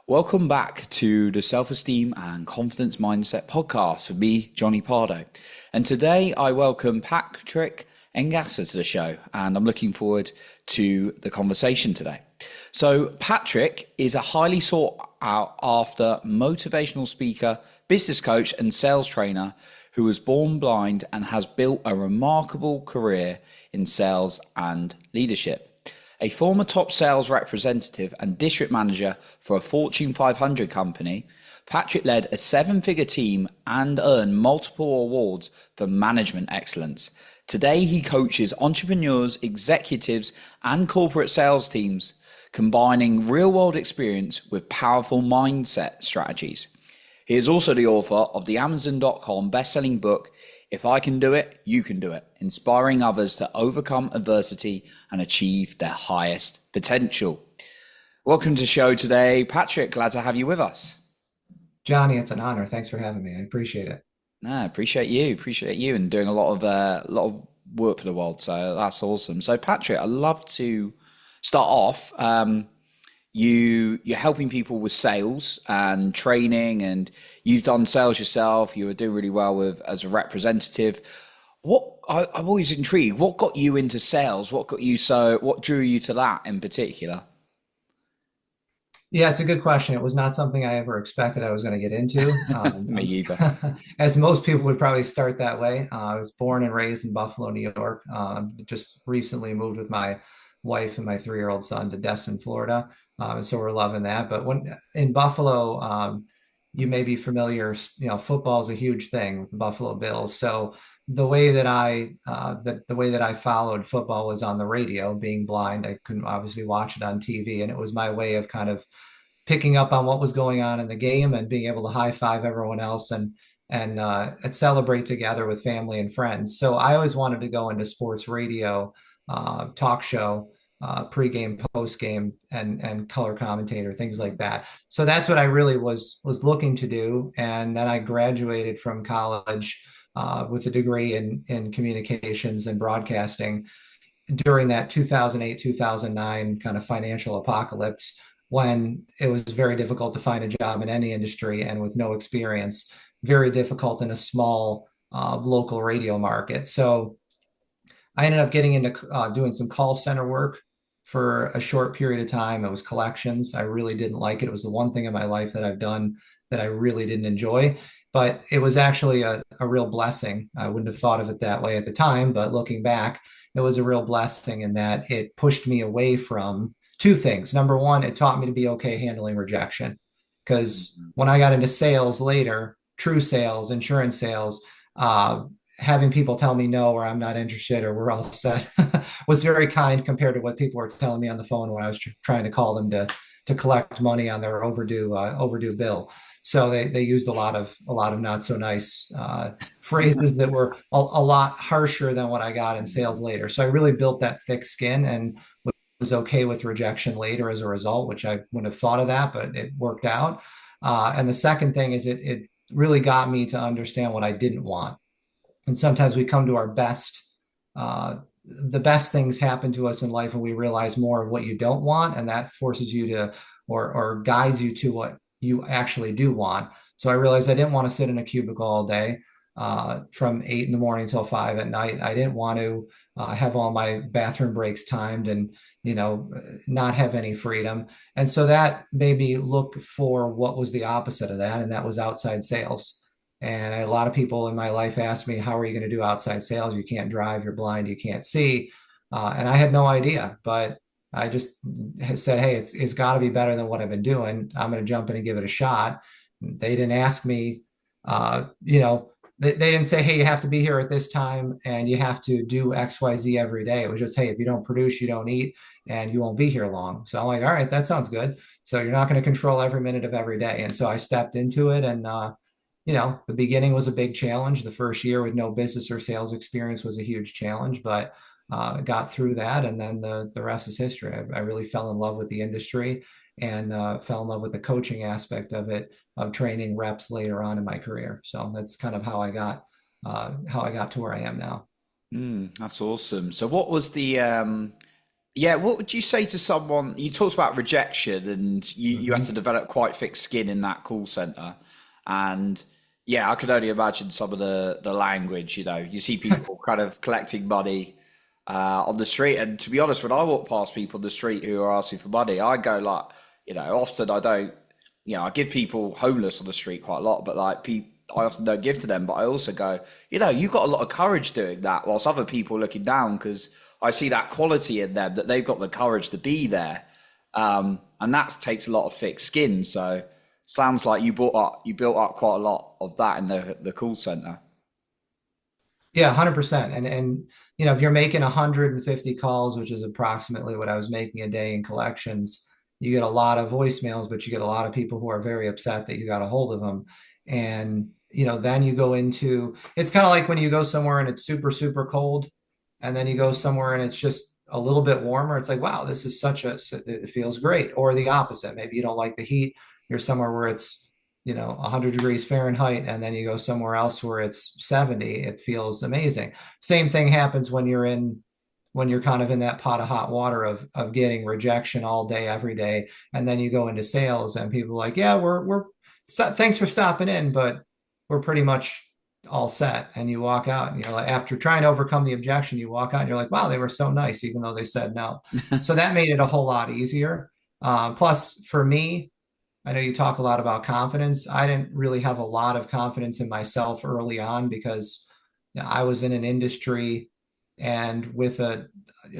Welcome back to the Self-Esteem and Confidence Mindset podcast with me, Johnny Pardo. And today I welcome Patrick Engasser to the show, and I'm looking forward to the conversation today. So Patrick is a highly sought out after motivational speaker, business coach, and sales trainer who was born blind and has built a remarkable career in sales and leadership. A former top sales representative and district manager for a Fortune 500 company, Patrick led a seven-figure team and earned multiple awards for management excellence. Today, he coaches entrepreneurs, executives, and corporate sales teams, combining real-world experience with powerful mindset strategies. He is also the author of the Amazon.com best-selling book, If I Can Do It, You Can Do It, inspiring others to overcome adversity and achieve their highest potential. Welcome to the show today, Patrick. Glad to have you with us. Johnny, it's an honor. Thanks for having me. I appreciate it. No, appreciate you, and doing a lot of work for the world. So that's awesome. So Patrick, I'd love to start off. You're helping people with sales and training, and you've done sales yourself. You were doing really well with as a representative. I'm always intrigued. What got you into sales? What drew you to that in particular? Yeah, it's a good question. It was not something I ever expected I was going to get into. Me either. As most people would probably start that way. I was born and raised in Buffalo, New York. Just recently moved with my wife and my 3-year-old son to Destin, Florida. So we're loving that. But when in Buffalo, you may be familiar, football is a huge thing with the Buffalo Bills. So the way that I followed football was on the radio. Being blind, I couldn't obviously watch it on TV, and it was my way of kind of picking up on what was going on in the game and being able to high five everyone else and celebrate together with family and friends. So I always wanted to go into sports radio, talk show, pregame, postgame, and color commentator, things like that. So that's what I really was looking to do. And then I graduated from college with a degree in communications and broadcasting during that 2008, 2009 kind of financial apocalypse, when it was very difficult to find a job in any industry, and with no experience, very difficult in a small local radio market. So I ended up getting into doing some call center work for a short period of time. It was collections. I really didn't like it. It was the one thing in my life that I've done that I really didn't enjoy, but it was actually a real blessing. I wouldn't have thought of it that way at the time, but looking back, it was a real blessing in that it pushed me away from two things. Number one, it taught me to be okay handling rejection. Because when I got into sales later, true sales, insurance sales, having people tell me no, or I'm not interested, or we're all set, was very kind compared to what people were telling me on the phone when I was trying to call them to collect money on their overdue bill. So they used a lot of not so nice phrases that were a lot harsher than what I got in sales later. So I really built that thick skin and was okay with rejection later as a result, which I wouldn't have thought of that, but it worked out. And the second thing is it really got me to understand what I didn't want. And sometimes we come to our best, the best things happen to us in life, and we realize more of what you don't want, and that forces you to, or guides you to what you actually do want. So I realized I didn't want to sit in a cubicle all day from 8 in the morning till 5 at night. I didn't want to have all my bathroom breaks timed and, not have any freedom. And so that made me look for what was the opposite of that. And that was outside sales. And a lot of people in my life asked me, how are you going to do outside sales? You can't drive, you're blind, you can't see. And I had no idea, but I just said, hey, it's got to be better than what I've been doing. I'm going to jump in and give it a shot. They didn't ask me, they didn't say, hey, you have to be here at this time and you have to do X, Y, Z every day. It was just, hey, if you don't produce, you don't eat, and you won't be here long. So I'm like, all right, that sounds good. So you're not going to control every minute of every day. And so I stepped into it, and the beginning was a big challenge. The first year with no business or sales experience was a huge challenge, but got through that. And then the rest is history. I really fell in love with the industry, and fell in love with the coaching aspect of it, of training reps later on in my career. So that's kind of how I got to where I am now. That's awesome. So what was the Yeah, what would you say to someone? You talked about rejection, and you had to Mhm. develop quite thick skin in that call center. And yeah, I could only imagine some of the language. You see people kind of collecting money on the street, and to be honest, when I walk past people on the street who are asking for money, I go like, often I don't, I give people homeless on the street quite a lot, but like people. I often don't give to them, but I also go, you've got a lot of courage doing that, whilst other people looking down because I see that quality in them that they've got the courage to be there, and that takes a lot of thick skin. So sounds like you built up quite a lot of that in the call center. Yeah, 100%. And if you're making 150 calls, which is approximately what I was making a day in collections, you get a lot of voicemails, but you get a lot of people who are very upset that you got a hold of them. And then you go into it's kind of like when you go somewhere and it's super, super cold, and then you go somewhere and it's just a little bit warmer. It's like, wow, this is it feels great. Or the opposite. Maybe you don't like the heat. You're somewhere where it's 100 degrees Fahrenheit, and then you go somewhere else where it's 70. It feels amazing. Same thing happens when you're kind of in that pot of hot water of getting rejection all day, every day, and then you go into sales and people are like, yeah, we're thanks for stopping in, but we're pretty much all set. And you walk out, and you're like, after trying to overcome the objection, you walk out and you're like, wow, they were so nice, even though they said no. So that made it a whole lot easier. Plus, for me, I know you talk a lot about confidence. I didn't really have a lot of confidence in myself early on because I was in an industry and with a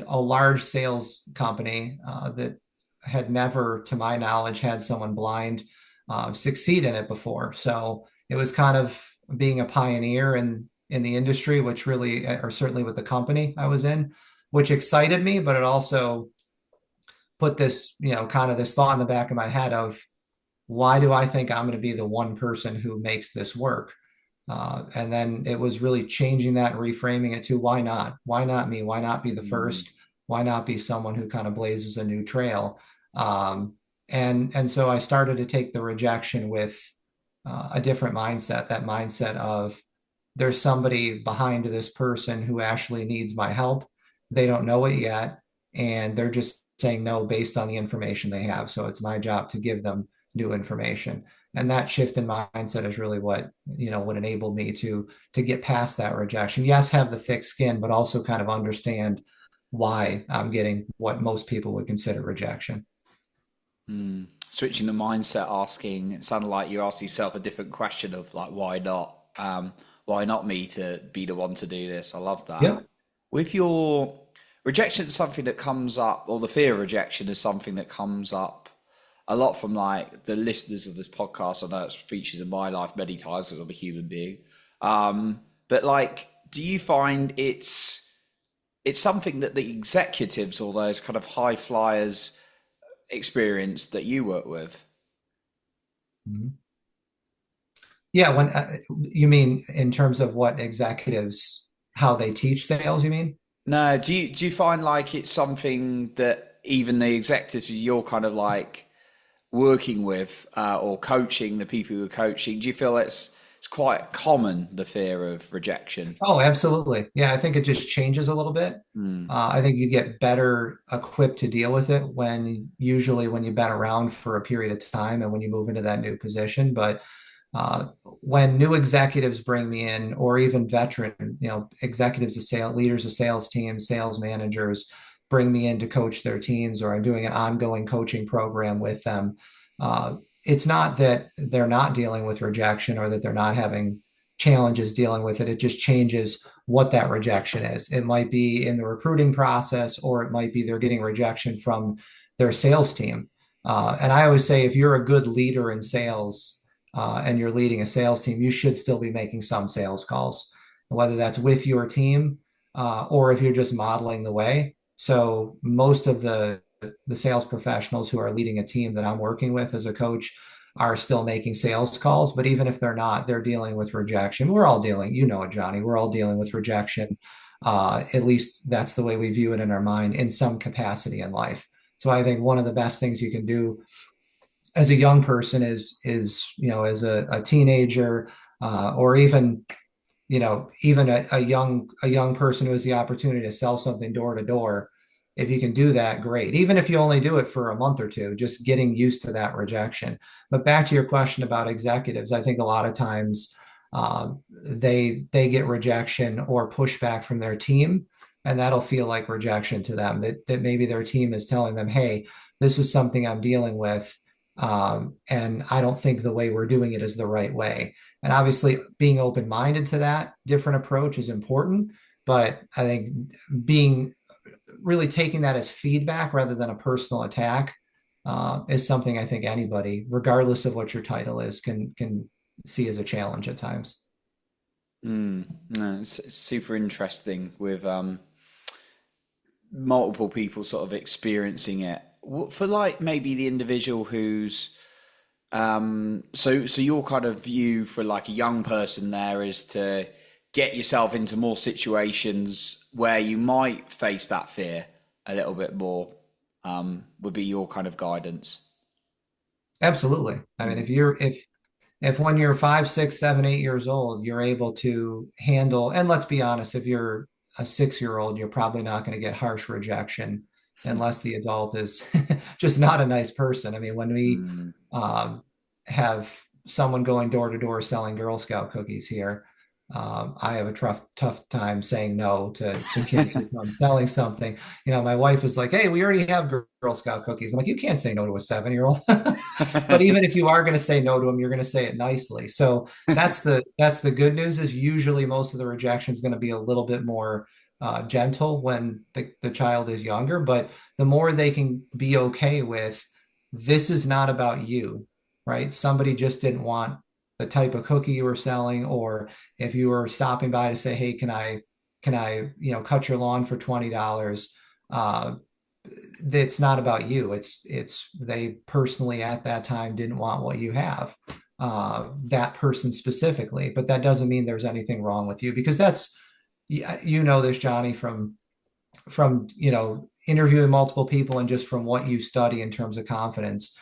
large sales company that had never, to my knowledge, had someone blind succeed in it before. So it was kind of being a pioneer in the industry, which really, or certainly with the company I was in, which excited me, but it also put this, kind of this thought in the back of my head of why do I think I'm going to be the one person who makes this work? And then it was really changing that and reframing it to why not? Why not me? Why not be the Mm, first? Why not be someone who kind of blazes a new trail? And so I started to take the rejection with a different mindset, that mindset of there's somebody behind this person who actually needs my help. They don't know it yet, and they're just saying no based on the information they have. So it's my job to give them new information. And that shift in mindset is really what enabled me to get past that rejection. Yes, have the thick skin, but also kind of understand why I'm getting what most people would consider rejection. mm. Switching the mindset, asking, it sounded like you asked yourself a different question of like, why not? Why not me to be the one to do this? I love that. Yep. With your rejection, is something that comes up, or the fear of rejection is something that comes up a lot from like the listeners of this podcast. I know it's featured in my life many times because I'm a human being. But like, do you find it's something that the executives or those kind of high flyers experience that you work with? Mhm. Yeah, when you mean in terms of what executives, how they teach sales, you mean? No, do you find like it's something that even the executives you're kind of like working with or coaching the people who are coaching, do you feel it's quite common the fear of rejection? Oh, absolutely. Yeah, I think it just changes a little bit. Mm, I think you get better equipped to deal with it usually when you've been around for a period of time and when you move into that new position. But when new executives bring me in, or even veteran, executives of sales, leaders of sales teams, sales managers bring me in to coach their teams, or I'm doing an ongoing coaching program with them. It's not that they're not dealing with rejection or that they're not having challenges dealing with it. It just changes what that rejection is. It might be in the recruiting process, or it might be they're getting rejection from their sales team. And I always say, if you're a good leader in sales, and you're leading a sales team, you should still be making some sales calls, whether that's with your team or if you're just modeling the way. So most of the sales professionals who are leading a team that I'm working with as a coach are still making sales calls. But even if they're not, they're dealing with rejection. We're all dealing, you know it, Johnny. We're all dealing with rejection. At least that's the way we view it in our mind in some capacity in life. So I think one of the best things you can do as a young person is as a teenager or even a young person who has the opportunity to sell something door to door, if you can do that, great. Even if you only do it for a month or two, just getting used to that rejection. But back to your question about executives, I think a lot of times they get rejection or pushback from their team, and that'll feel like rejection to them. That maybe their team is telling them, "Hey, this is something I'm dealing with, and I don't think the way we're doing it is the right way." And obviously, being open-minded to that different approach is important. But I think being really taking that as feedback rather than a personal attack is something I think anybody, regardless of what your title is, can see as a challenge at times. No, it's super interesting with multiple people sort of experiencing it. For like maybe the individual who's so your kind of view for like a young person there is to get yourself into more situations where you might face that fear a little bit more, would be your kind of guidance. Absolutely. I mean, Mm. if when you're 5, 6, 7, 8 years old, you're able to handle, and let's be honest, if you're a 6 year old, you're probably not going to get harsh rejection unless the adult is just not a nice person. I mean, when we Mm. um, have someone going door to door selling Girl Scout cookies here, I have a tough time saying no to kids who come selling something. My wife is like, "Hey, we already have Girl Scout cookies." I'm like, "You can't say no to a 7 year old." But even if you are going to say no to them, you're going to say it nicely. So that's the good news is usually most of the rejection is going to be a little bit more gentle when the child is younger. But the more they can be okay with, this is not about you, right? Somebody just didn't want the type of cookie you were selling, or if you were stopping by to say, "Hey, can I, cut your lawn for $20?" Uh, it's not about you. It's they personally at that time didn't want what you have, that person specifically. But that doesn't mean there's anything wrong with you, because that's, this, Johnny, from interviewing multiple people and just from what you study in terms of confidence.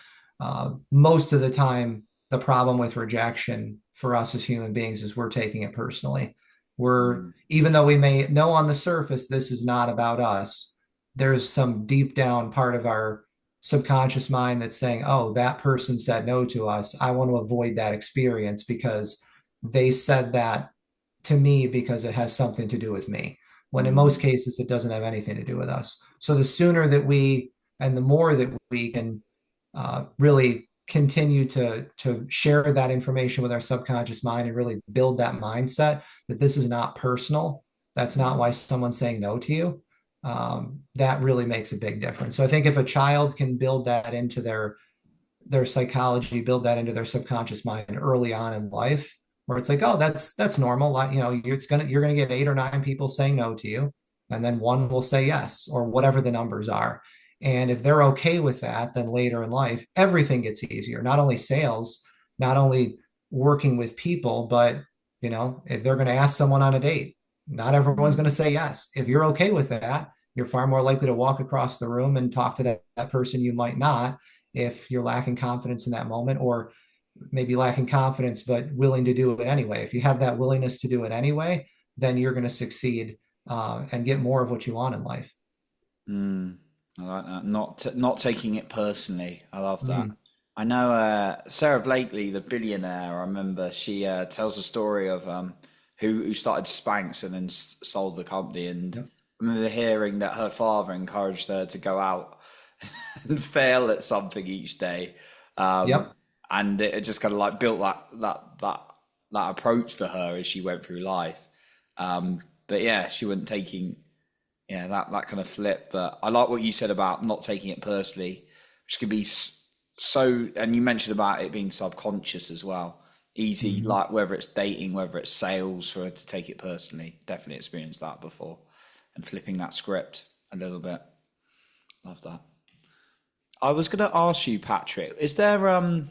Most of the time, the problem with rejection for us as human beings is we're taking it personally. We're Mm. Even though we may know on the surface this is not about us, there's some deep down part of our subconscious mind that's saying, "Oh, that person said no to us. I want to avoid that experience because they said that to me because it has something to do with me." When in most Mm. cases, it doesn't have anything to do with us. So the sooner that we and the more that we can really continue to share that information with our subconscious mind and really build that mindset that this is not personal. That's not why Mm. someone's saying no to you. That really makes a big difference. So I think if a child can build that into their psychology, build that into their subconscious mind early on in life, where it's like, "Oh, that's normal. Like, you're gonna get 8 or 9 people saying no to you, and then one will say yes, or whatever the numbers are." And if they're okay with that, then later in life, everything gets easier. Not only sales, not only working with people, but if they're going to ask someone on a date, not everyone's going to Mm. say yes. If you're okay with that, you're far more likely to walk across the room and talk to that person you might not, if you're lacking confidence in that moment, or maybe lacking confidence but willing to do it anyway. If you have that willingness to do it anyway, then you're going to succeed and get more of what you want in life. Mm. I like that. Not taking it personally. I love that. Mm, I know Sarah Blakely, the billionaire. I remember she tells a story of who started Spanx and then sold the company. And yep. I remember hearing that her father encouraged her to go out and fail at something each day, um, Yep. and it just kind of like built that approach for her as she went through life. But yeah, she wasn't taking that kind of flip. But I like what you said about not taking it personally, which could be so. And you mentioned about it being subconscious as well. Easy, Mhm. like whether it's dating, whether it's sales, for her to take it personally. Definitely experienced that before, and flipping that script a little bit. Love that. I was going to ask you, Patrick, is there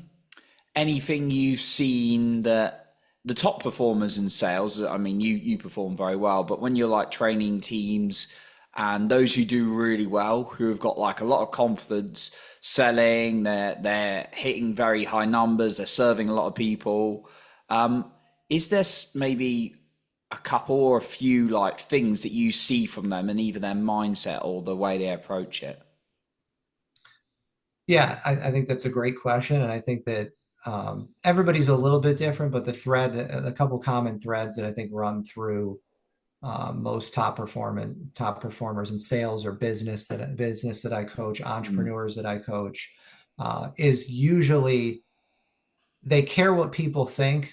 anything you've seen that the top performers in sales, I mean, you perform very well, but when you're like training teams and those who do really well, who have got like a lot of confidence selling, they're hitting very high numbers, they're serving a lot of people. Um, is this maybe a couple or a few like things that you see from them and either their mindset or the way they approach it? Yeah, I think that's a great question. And I think that everybody's a little bit different, but a couple common threads that I think run through most top performers in sales or business that I coach, Mm, entrepreneurs that I coach, is usually they care what people think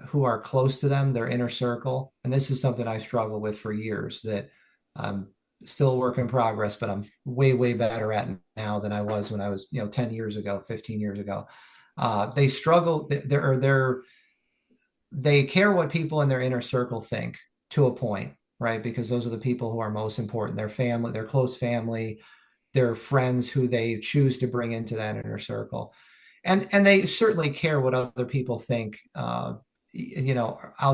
who are close to them, their inner circle. And this is something I struggle with for years that I'm still a work in progress, but I'm way, way better at now than I was when I was, 10 years ago, 15 years ago. They struggle, they care what people in their inner circle think to a point, right? Because those are the people who are most important, their family, their close family, their friends who they choose to bring into that inner circle. And they certainly care what other people think, out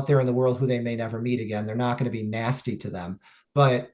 there in the world who they may never meet again. They're not going to be nasty to them, but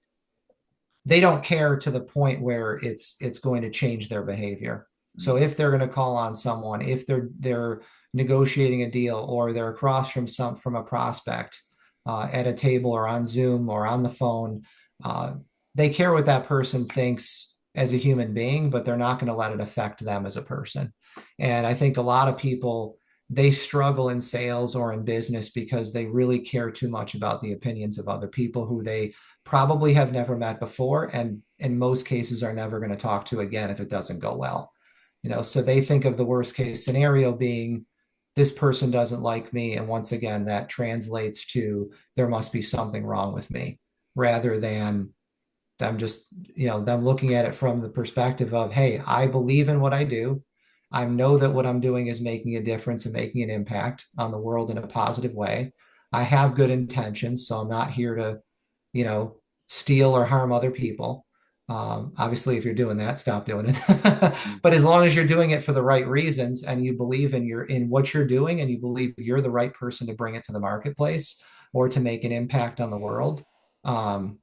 they don't care to the point where it's going to change their behavior. So mm, if they're going to call on someone, if they're negotiating a deal, or they're across from a prospect at a table or on Zoom or on the phone, uh, they care what that person thinks as a human being, but they're not going to let it affect them as a person. And I think a lot of people, they struggle in sales or in business because they really care too much about the opinions of other people who they probably have never met before, and in most cases are never going to talk to again if it doesn't go well. So they think of the worst case scenario being this person doesn't like me, and once again that translates to there must be something wrong with me, rather than them looking at it from the perspective of, hey, I believe in what I do. I know that what I'm doing is making a difference and making an impact on the world in a positive way. I have good intentions, so I'm not here to you know, steal or harm other people. Obviously, if you're doing that, stop doing it. mm, But as long as you're doing it for the right reasons and you believe in what you're doing and you believe you're the right person to bring it to the marketplace or to make an impact on the world, um,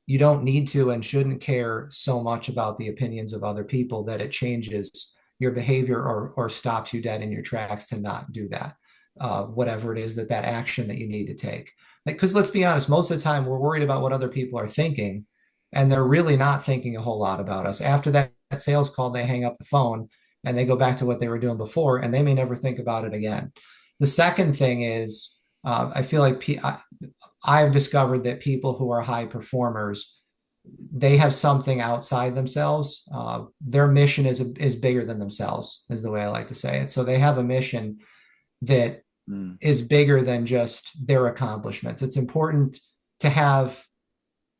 you don't need to and shouldn't care so much about the opinions of other people that it changes your behavior or stops you dead in your tracks to not do that, whatever it is that action that you need to take. Because let's be honest, most of the time we're worried about what other people are thinking, and they're really not thinking a whole lot about us. After that sales call, they hang up the phone and they go back to what they were doing before, and they may never think about it again. The second thing is, I feel like I've discovered that people who are high performers, they have something outside themselves. Their mission is bigger than themselves, is the way I like to say it. So they have a mission that mm, is bigger than just their accomplishments. It's important to have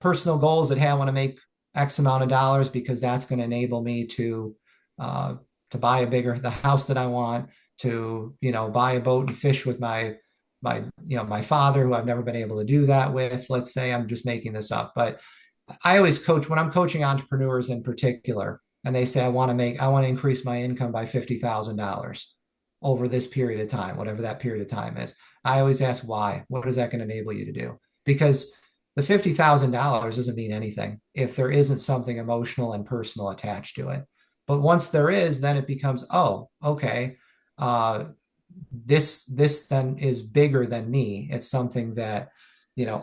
personal goals that, hey, I want to make X amount of dollars because that's going to enable me uh, to buy the house that I want, to buy a boat and fish with my father, who I've never been able to do that with. Let's say I'm just making this up, but I always coach when I'm coaching entrepreneurs in particular, and they say I want to increase my income by $50,000 over this period of time, whatever that period of time is. I always ask why. What is that going to enable you to do? Because the $50,000 doesn't mean anything if there isn't something emotional and personal attached to it. But once there is, then it becomes, oh, okay, uh, this then is bigger than me. It's something that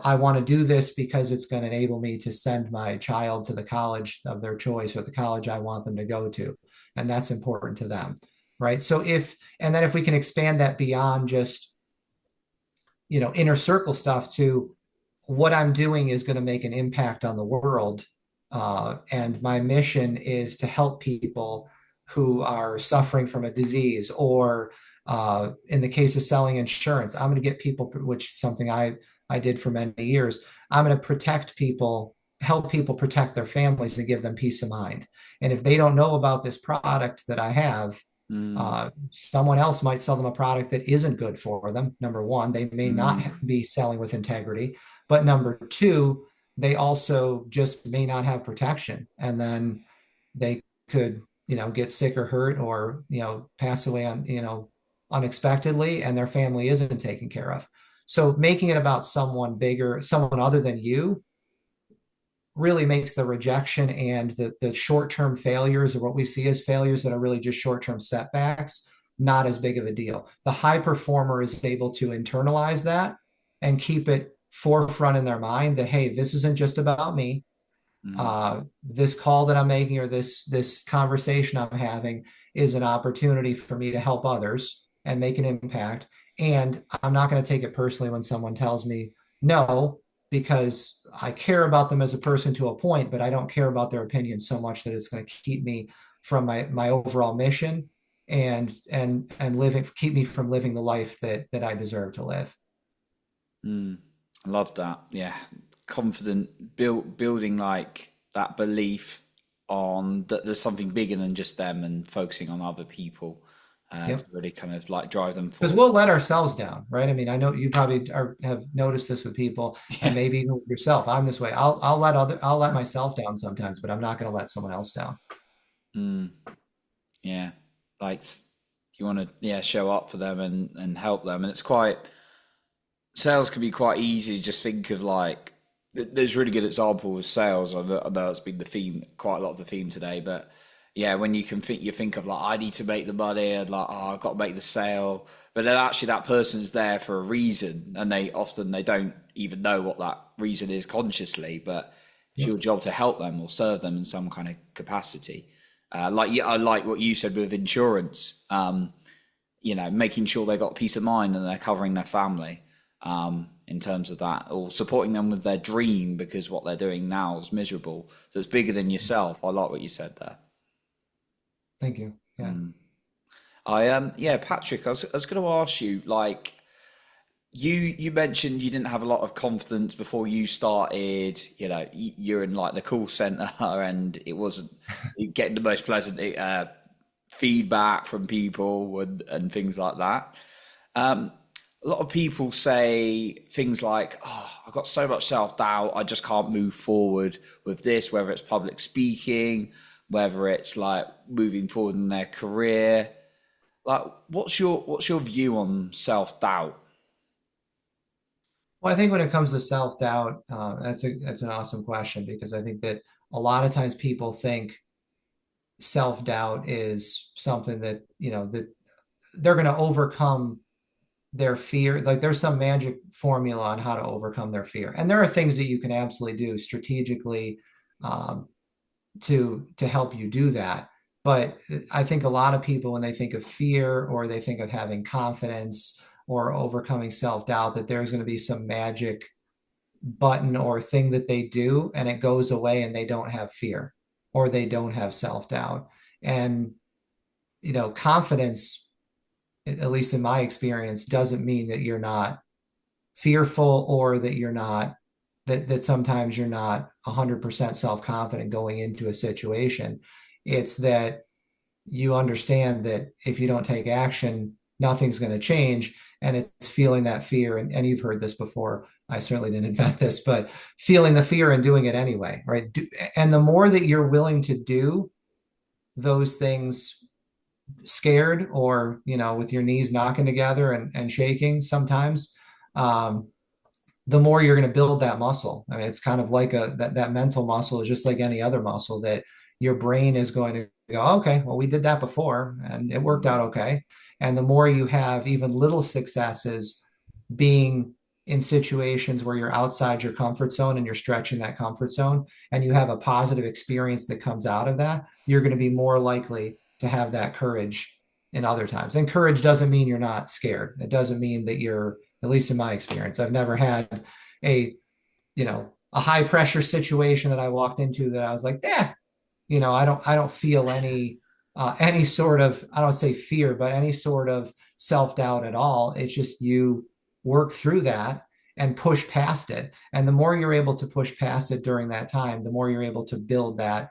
I want to do this because it's going to enable me to send my child to the college of their choice or the college I want them to go to, and that's important to them, right? And then if we can expand that beyond just inner circle stuff to what I'm doing is going to make an impact on the world. And my mission is to help people who are suffering from a disease, or in the case of selling insurance, I'm going to get people, which is something I did for many years. I'm going to protect people, help people protect their families and give them peace of mind. And if they don't know about this product that I have, mm, someone else might sell them a product that isn't good for them. Number one, they may not mm, be selling with integrity. But number two, they also just may not have protection. And then they could, get sick or hurt, or, pass away unexpectedly, and their family isn't taken care of. So making it about someone bigger, someone other than you, really makes the rejection and the short-term failures, or what we see as failures that are really just short-term setbacks, not as big of a deal. The high performer is able to internalize that and keep it forefront in their mind that, hey, this isn't just about me. Mm, This call that I'm making or this conversation I'm having is an opportunity for me to help others and make an impact. And I'm not going to take it personally when someone tells me no, because I care about them as a person to a point, but I don't care about their opinion so much that it's going to keep me from my overall mission and living keep me from living the life that I deserve to live. mm. I love that. Yeah, confident building like that belief on that there's something bigger than just them and focusing on other people to Yep. really kind of like drive them Because forward. we'll let ourselves down, right? I mean, I know you probably have noticed this with people, and Yeah. maybe even with yourself. I'm this way. I'll let myself down sometimes, but I'm not going to let someone else down. Mm, yeah. Like you want to yeah show up for them and help them, and it's quite sales can be quite easy. Just think of like there's really good example with sales. I know it's been the theme, quite a lot of the theme today, but yeah, when you think of like I need to make the money and like oh I've got to make the sale, but then actually that person's there for a reason, and they don't even know what that reason is consciously, but it's Yep. your job to help them or serve them in some kind of capacity. Like yeah, I like what you said with insurance. Making sure they got peace of mind and they're covering their family in terms of that, or supporting them with their dream because what they're doing now is miserable. So it's bigger than yourself. I like what you said there. Thank you. Yeah. Yeah, Patrick, I was going to ask you, like, you mentioned you didn't have a lot of confidence before you started. You're in like the call center, and it wasn't getting the most pleasant feedback from people and things like that. Um, a lot of people say things like, "Oh, I've got so much self-doubt, I just can't move forward with this," whether it's public speaking, whether it's like moving forward in their career. Like, what's your view on self-doubt? Well, I think when it comes to self-doubt, that's an awesome question because I think that a lot of times people think self-doubt is something that, that they're going to overcome their fear. Like there's some magic formula on how to overcome their fear. And there are things that you can absolutely do strategically um, to help you do that. But I think a lot of people, when they think of fear or they think of having confidence or overcoming self-doubt, that there's going to be some magic button or thing that they do and it goes away and they don't have fear or they don't have self-doubt. And, confidence, at least in my experience, doesn't mean that you're not fearful or that you're not that sometimes you're not 100% self-confident going into a situation. It's that you understand that if you don't take action, nothing's going to change. And it's feeling that fear. And you've heard this before. I certainly didn't invent this, but feeling the fear and doing it anyway, right? And the more that you're willing to do those things scared or, with your knees knocking together and shaking sometimes, um, the more you're going to build that muscle. I mean, it's kind of like that mental muscle is just like any other muscle that your brain is going to go, okay, well, we did that before and it worked out okay. And the more you have even little successes being in situations where you're outside your comfort zone and you're stretching that comfort zone and you have a positive experience that comes out of that, you're going to be more likely to have that courage in other times. And courage doesn't mean you're not scared. It doesn't mean that you're, at least in my experience, I've never had a, a high pressure situation that I walked into that I was like, yeah, I don't feel any sort of, I don't say fear, but any sort of self-doubt at all. It's just you work through that and push past it. And the more you're able to push past it during that time, the more you're able to build that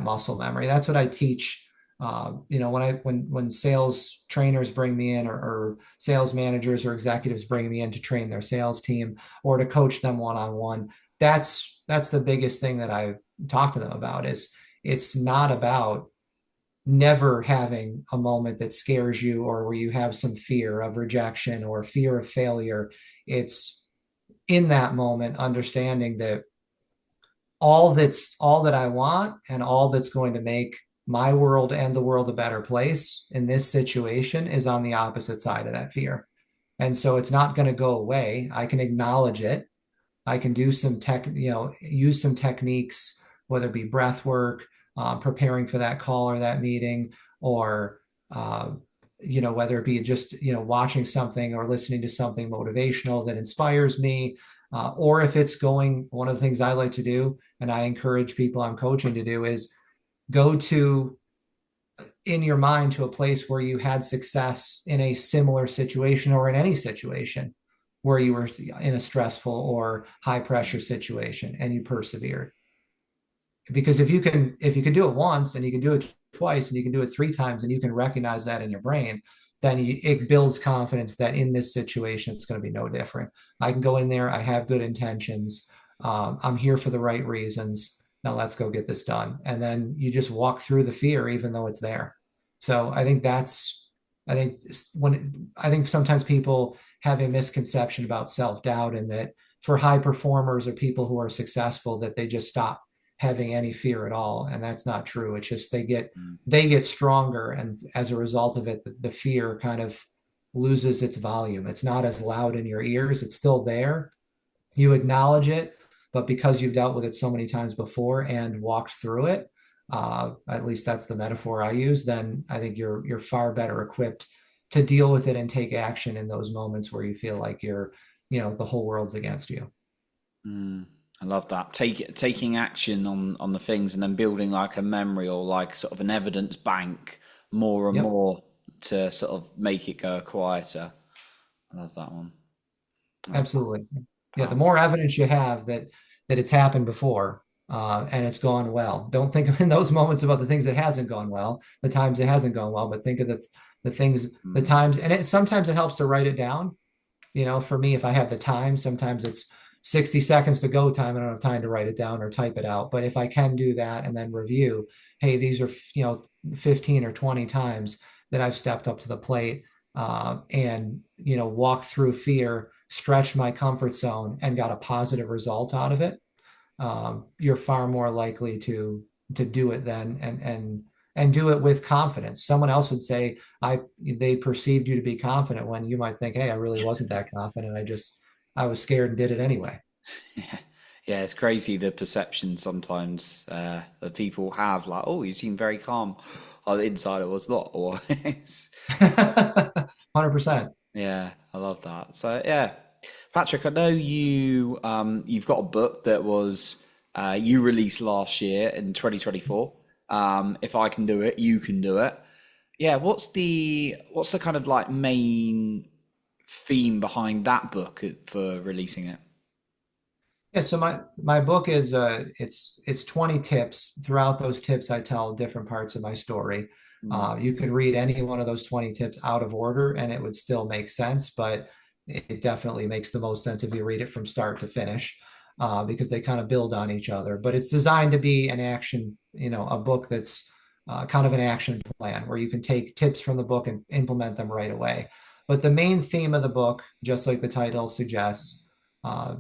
muscle memory. That's what I teach. When sales trainers bring me in or sales managers or executives bring me in to train their sales team or to coach them one-on-one, that's the biggest thing that I talk to them about is it's not about never having a moment that scares you or where you have some fear of rejection or fear of failure. It's in that moment understanding that all that I want and all that's going to make my world and the world a better place in this situation is on the opposite side of that fear. And so it's not going to go away. I can acknowledge it. I can do some use some techniques, whether it be breath work, preparing for that call or that meeting, or, uh, whether it be just, watching something or listening to something motivational that inspires me. Or if it's going, one of the things I like to do, and I encourage people I'm coaching to do, is go to in your mind to a place where you had success in a similar situation or in any situation where you were in a stressful or high pressure situation and you persevered. Because if you can do it once and you can do it twice and you can do it three times and you can recognize that in your brain, then it builds confidence that in this situation it's going to be no different. I can go in there, I have good intentions, I'm here for the right reasons, now let's go get this done. And then you just walk through the fear even though it's there. So I think I think sometimes people have a misconception about self-doubt, and that for high performers or people who are successful that they just stop having any fear at all. And that's not true. It's just Mm. they get stronger, and as a result of it, the fear kind of loses its volume. It's not as loud in your ears. It's still there. You acknowledge it, but because you've dealt with it so many times before and walked through it, at least that's the metaphor I use, then I think you're far better equipped to deal with it and take action in those moments where you feel like the whole world's against you. Mm. I love that. Taking action on the things and then building like a memory or like sort of an evidence bank more and Yep. more to sort of make it go quieter. I love that one. That's Absolutely. Yeah, the powerful. more evidence you have that it's happened before, and it's gone well. Don't think of in those moments about the things that hasn't gone well, the times it hasn't gone well, but think of the things, the Mm. times, and sometimes it helps to write it down. For me, if I have the time, sometimes it's 60 seconds to go time. I don't have time to write it down or type it out. But if I can do that and then review, hey, these are, 15 or 20 times that I've stepped up to the plate, and, walk through fear, stretch my comfort zone and got a positive result out of it. You're far more likely to do it then, and do it with confidence. Someone else would say, they perceived you to be confident, when you might think, hey, I really wasn't that confident. I was scared and did it anyway. Yeah. Yeah, it's crazy the perception sometimes that people have, like, oh, you seem very calm. On the inside, it was not always. 100%. Yeah, I love that. So yeah, Patrick, I know you've got a book that was you released last year in 2024. If I can do it, you can do it. Yeah, what's the kind of like main theme behind that book for releasing it? Yeah, so my book is it's 20 tips. Throughout those tips, I tell different parts of my story. Mm. You could read any one of those 20 tips out of order and it would still make sense, but it definitely makes the most sense if you read it from start to finish, because they kind of build on each other. But it's designed to be an action, a book that's kind of an action plan where you can take tips from the book and implement them right away. But the main theme of the book, just like the title suggests, uh,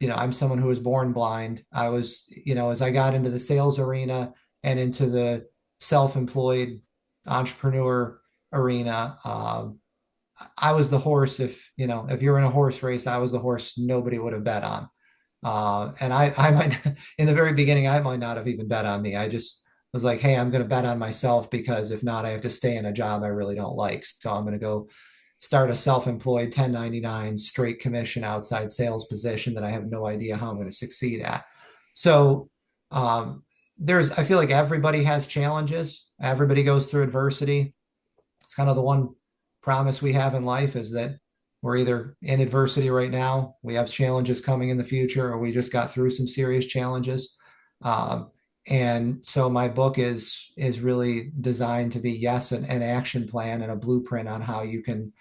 I'm someone who was born blind. I was, as I got into the sales arena and into the self-employed entrepreneur arena, I was the horse. If you're in a horse race, I was the horse nobody would have bet on. And I might, in the very beginning, I might not have even bet on me. I just was like, hey, I'm going to bet on myself, because if not, I have to stay in a job I really don't like. So I'm going to go start a self-employed 1099 straight commission outside sales position that I have no idea how I'm going to succeed at. So I feel like everybody has challenges. Everybody goes through adversity. It's kind of the one promise we have in life, is that we're either in adversity right now, we have challenges coming in the future, or we just got through some serious challenges. Um, and so my book is really designed to be, yes, an action plan and a blueprint on how you can,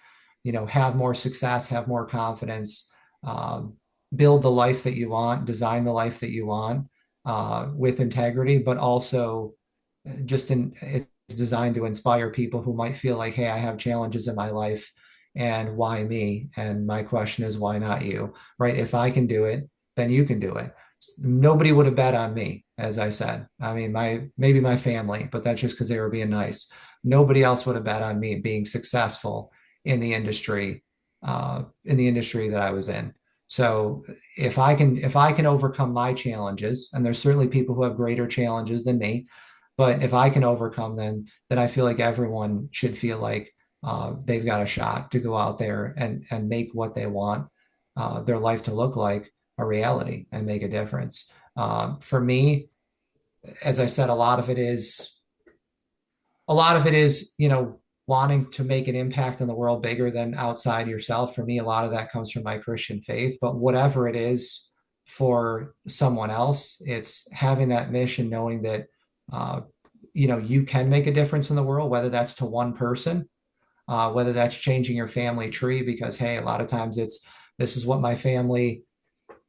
have more success, have more confidence, um, build the life that you want, design the life that you want, with integrity, but also it's designed to inspire people who might feel like, hey, I have challenges in my life, and why me? And my question is, why not you? Right? If I can do it, then you can do it. Nobody would have bet on me, as I said. I mean, maybe my family, but that's just because they were being nice. Nobody else would have bet on me being successful in the industry, in the industry that I was in. So if I can overcome my challenges, and there's certainly people who have greater challenges than me, but if I can overcome them, then I feel like everyone should feel like they've got a shot to go out there and make what they want their life to look like a reality and make a difference. For me, as I said, a lot of it is, wanting to make an impact in the world bigger than outside yourself. For me, a lot of that comes from my Christian faith, but whatever it is for someone else, it's having that mission, knowing that, uh, you can make a difference in the world, whether that's to one person, whether that's changing your family tree, because, hey, a lot of times this is what my family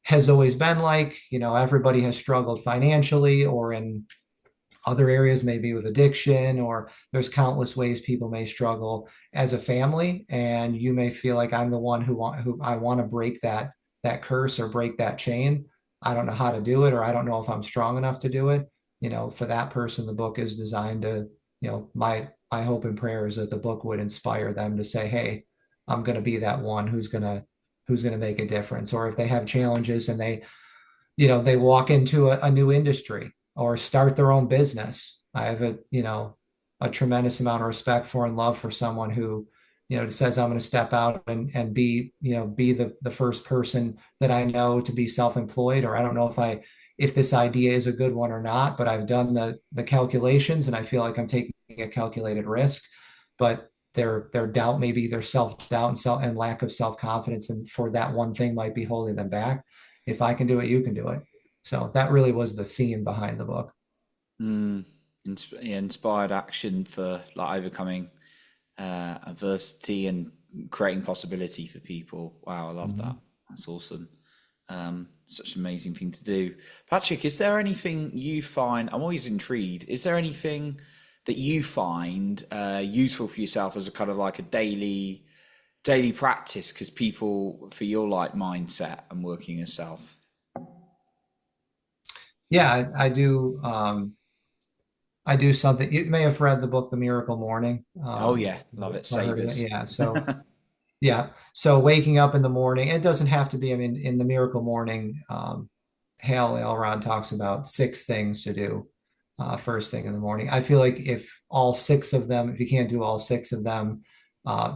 has always been like. Everybody has struggled financially or in other areas, maybe with addiction, or there's countless ways people may struggle as a family. And you may feel like I'm the one who I want to break that curse or break that chain. I don't know how to do it, or I don't know if I'm strong enough to do it. For that person, the book is designed to, my hope and prayer is that the book would inspire them to say, hey, I'm going to be that one who's going to make a difference. Or if they have challenges and they walk into a new industry or start their own business. I have a tremendous amount of respect for and love for someone who, says I'm going to step out and be the first person that I know to be self-employed. Or I don't know if this idea is a good one or not, but I've done the calculations and I feel like I'm taking a calculated risk. But their doubt, maybe their self-doubt and lack of self-confidence, and for that one thing might be holding them back. If I can do it, you can do it. So that really was the theme behind the book. Mm. Yeah, inspired action for like overcoming adversity and creating possibility for people. Wow, I love that. Mhm. That's awesome. Such an amazing thing to do. Patrick, is there anything you find? I'm always intrigued. Is there anything that you find useful for yourself as a kind of like a daily practice? Because people, for your like mindset and working yourself. Yeah, I do. I do something. You may have read the book, The Miracle Morning. Oh yeah, love it. I heard of it. Savers. Yeah. So waking up in the morning, it doesn't have to be. I mean, in The Miracle Morning, Hal Elrod talks about 6 things to do first thing in the morning. I feel like if all 6 of them, if you can't do all 6 of them,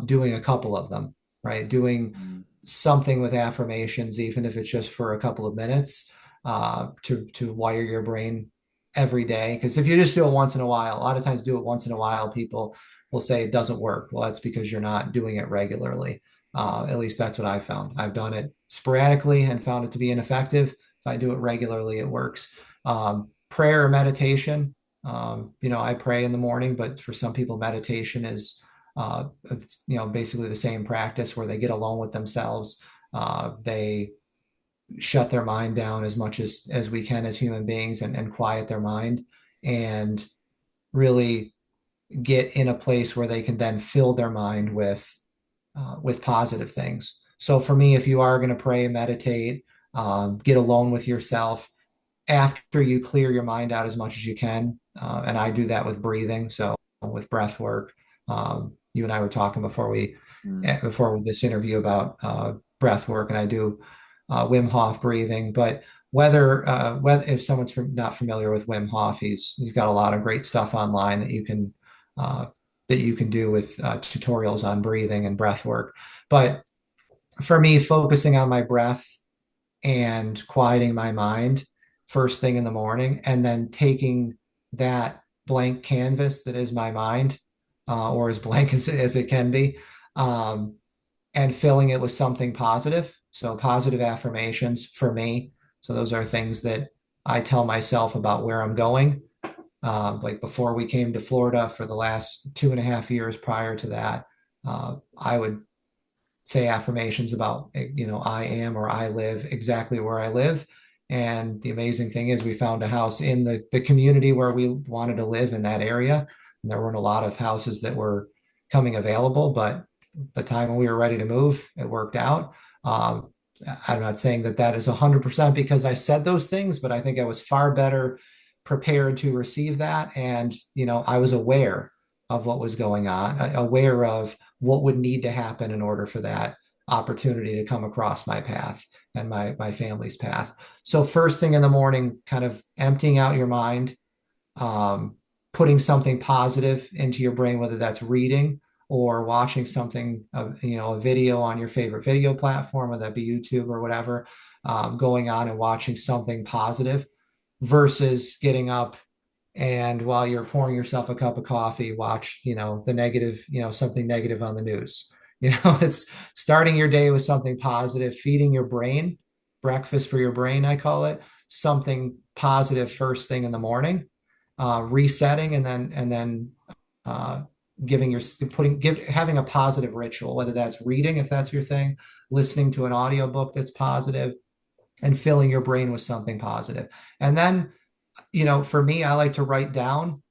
doing a couple of them, right? Doing Mm, something with affirmations, even if it's just for a couple of minutes, to wire your brain every day. Because if you just do it once in a while, a lot of times do it once in a while, people will say it doesn't work. Well, that's because you're not doing it regularly. At least that's what I found. I've done it sporadically and found it to be ineffective. If I do it regularly, it works. Prayer or meditation. I pray in the morning, but for some people, meditation is, it's, basically the same practice where they get alone with themselves. They shut their mind down as much as we can as human beings and quiet their mind and really get in a place where they can then fill their mind with positive things. So for me, if you are going to pray and meditate, get alone with yourself after you clear your mind out as much as you can. And I do that with breathing. So with breath work, you and I were talking mm, before this interview about breath work, and I do Wim Hof breathing. But whether if someone's not familiar with Wim Hof, he's got a lot of great stuff online uh, that you can do with tutorials on breathing and breath work. But for me, focusing on my breath and quieting my mind first thing in the morning, and then taking that blank canvas that is my mind, or as blank as it can be, um, and filling it with something positive. So, positive affirmations for me. So, those are things that I tell myself about where I'm going. Like before we came to Florida for the last 2.5 years prior to that, I would say affirmations about, I am or I live exactly where I live. And the amazing thing is we found a house in the community where we wanted to live in that area. And there weren't a lot of houses that were coming available, but the time when we were ready to move, it worked out. Um, I'm not saying that is 100% because I said those things, but I think I was far better prepared to receive that. And, I was aware of what was going on, aware of what would need to happen in order for that opportunity to come across my path and my family's path. So first thing in the morning, kind of emptying out your mind, um, putting something positive into your brain, whether that's reading or watching something, a video on your favorite video platform, whether that be YouTube or whatever, going on and watching something positive versus getting up and while you're pouring yourself a cup of coffee, watch, the negative, something negative on the news. It's starting your day with something positive, feeding your brain, breakfast for your brain, I call it, something positive first thing in the morning, resetting, and then uh, giving your having a positive ritual, whether that's reading, if that's your thing, listening to an audiobook that's positive, and filling your brain with something positive. And then, for me, I like to write down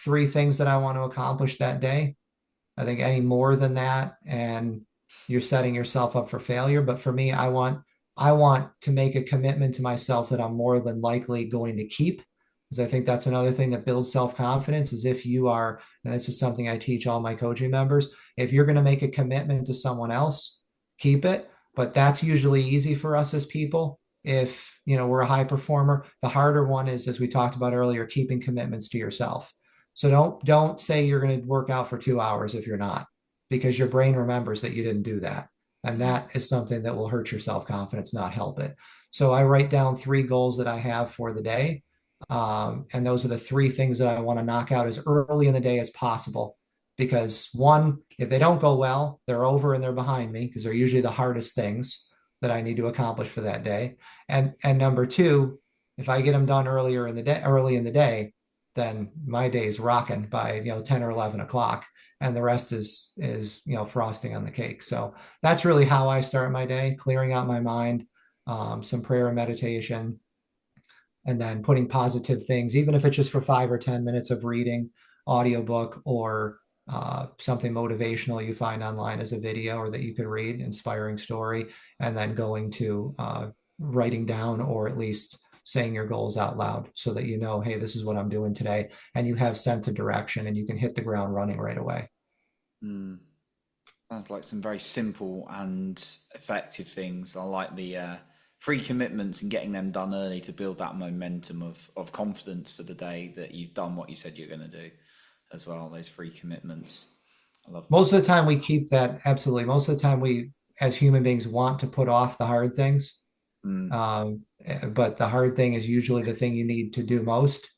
three things that I want to accomplish that day. I think any more than that, and you're setting yourself up for failure. But for me, I want to make a commitment to myself that I'm more than likely going to keep. Because I think that's another thing that builds self-confidence is if you are, and this is something I teach all my coaching members, if you're going to make a commitment to someone else, keep it. But that's usually easy for us as people. If we're a high performer, the harder one is, as we talked about earlier, keeping commitments to yourself. So don't say you're going to work out for 2 hours if you're not, because your brain remembers that you didn't do that. And Mm. that is something that will hurt your self-confidence, not help it. So I write down three goals that I have for the day. And those are the three things that I want to knock out as early in the day as possible. Because one, if they don't go well, they're over and they're behind me because they're usually the hardest things that I need to accomplish for that day. And number two, if I get them done early in the day, then my day is rocking by 10 or 11 o'clock, and the rest is frosting on the cake. So that's really how I start my day, clearing out my mind, some prayer and meditation, and then putting positive things, even if it's just for 5 or 10 minutes of reading, audiobook, or something motivational you find online as a video or that you could read, inspiring story, and then going to writing down or at least saying your goals out loud so that hey, this is what I'm doing today, and you have sense of direction and you can hit the ground running right away. Mm. Sounds like some very simple and effective things. I like the free commitments and getting them done early to build that momentum of confidence for the day that you've done what you said you're going to do as well. Those free commitments. I love that. Most of the time we keep that, absolutely. Most of the time we, as human beings, want to put off the hard things. Mm. But the hard thing is usually the thing you need to do most.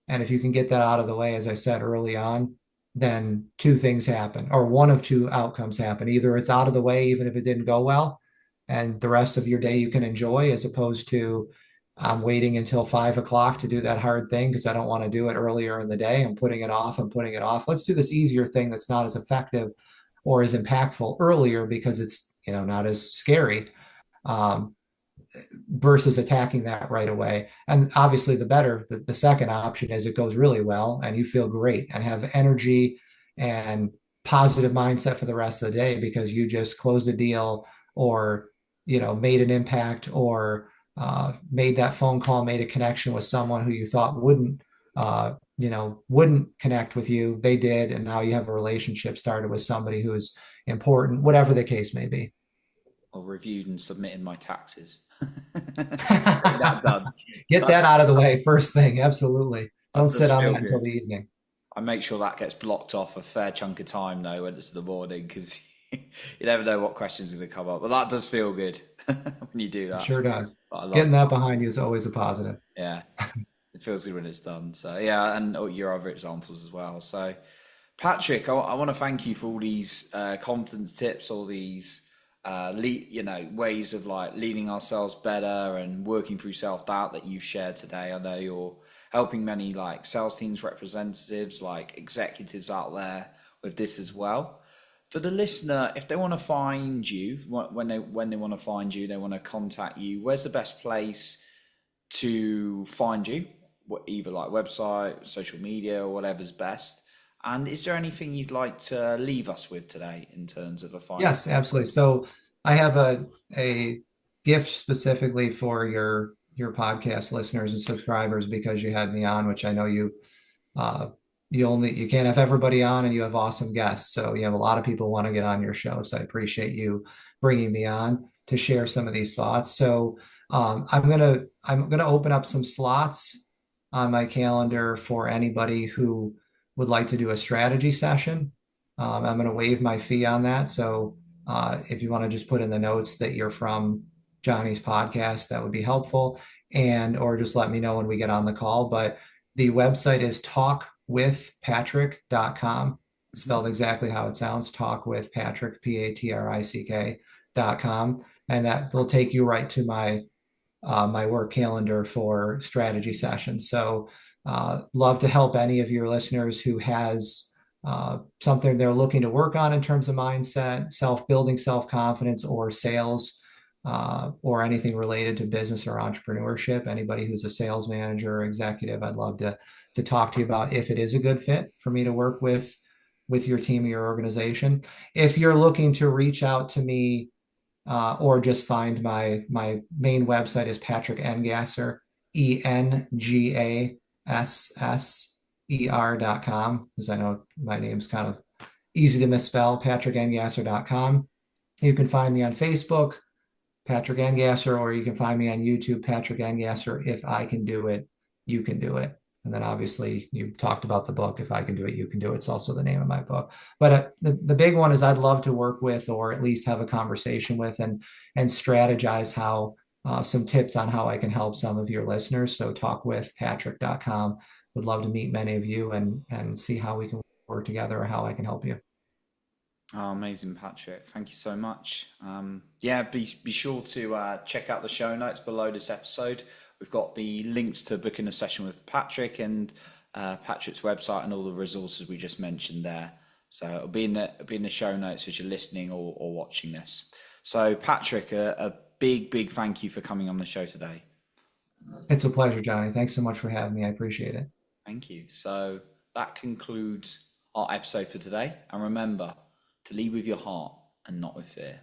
And if you can get that out of the way, as I said early on, then two things happen, or one of two outcomes happen. Either it's out of the way, even if it didn't go well, and the rest of your day you can enjoy, as opposed to I'm waiting until 5 o'clock to do that hard thing because I don't want to do it earlier in the day. I'm putting it off. I'm putting it off. Let's do this easier thing that's not as effective or as impactful earlier because it's not as scary. Um, versus attacking that right away. And obviously, the second option is it goes really well and you feel great and have energy and positive mindset for the rest of the day because you just closed a deal or, made an impact or made that phone call, made a connection with someone who you thought wouldn't connect with you. They did. And now you have a relationship started with somebody who is important, whatever the case may be. Or reviewed and submitted my taxes. Getting that done. Get that out of the way first thing. Absolutely. Don't That sit does on feel that until good. the evening. I make sure that gets blocked off a fair chunk of time though when it's the morning because you never know what questions are going to come up. But that does feel good when you do It that. sure does. But I love Getting that. that behind you is always a positive. Yeah, it feels good when it's done. So yeah, and your other examples as well. So Patrick, I want to thank you for all these confidence tips, all these ways of like leading ourselves better and working through self doubt that you've shared today. I know you're helping many like sales teams representatives, like executives out there with this as well. For the listener, if they want to find you, when they want to find you, they want to contact you. Where's the best place to find you? Either like website, social media, or whatever's best. And is there anything you'd like to leave us with today in terms of a final? Yes, absolutely. So I have a gift specifically for your podcast listeners and subscribers because you had me on, which I know you uh, you can't have everybody on, and you have awesome guests. So you have a lot of people want to get on your show. So I appreciate you bringing me on to share some of these thoughts. So I'm gonna open up some slots on my calendar for anybody who would like to do a strategy session. I'm gonna waive my fee on that. So if you want to just put in the notes that you're from Johnny's podcast, that would be helpful. And or just let me know when we get on the call. But the website is talkwithpatrick.com, Mhm. spelled exactly how it sounds, talkwithpatrick, Patrick.com. And that will take you right to my work calendar for strategy sessions. So love to help any of your listeners who has something they're looking to work on in terms of mindset, self-building, self-confidence, or sales, or anything related to business or entrepreneurship. Anybody who's a sales manager or executive, I'd love to talk to you about if it is a good fit for me to work with your team or your organization. If you're looking to reach out to me or just find my main website is Patrick Engasser, ENGASSER.com, because I know my name's kind of easy to misspell, patrickengasser.com. You can find me on Facebook, Patrick Engasser, or you can find me on YouTube, Patrick Engasser. If I can do it, you can do it. And then obviously you talked about the book. If I can do it, you can do it. It's also the name of my book. But the big one is I'd love to work with, or at least have a conversation with, and strategize how some tips on how I can help some of your listeners. So talkwithpatrick.com. Would love to meet many of you and see how we can work together or how I can help you. Oh, amazing, Patrick. Thank you so much. Yeah, be sure to check out the show notes below this episode. We've got the links to booking a session with Patrick and Patrick's website and all the resources we just mentioned there. So it'll be in the show notes as you're listening or watching this. So Patrick, a big thank you for coming on the show today. It's a pleasure, Johnny. Thanks so much for having me. I appreciate it. Thank you. So that concludes our episode for today. And remember to lead with your heart and not with fear.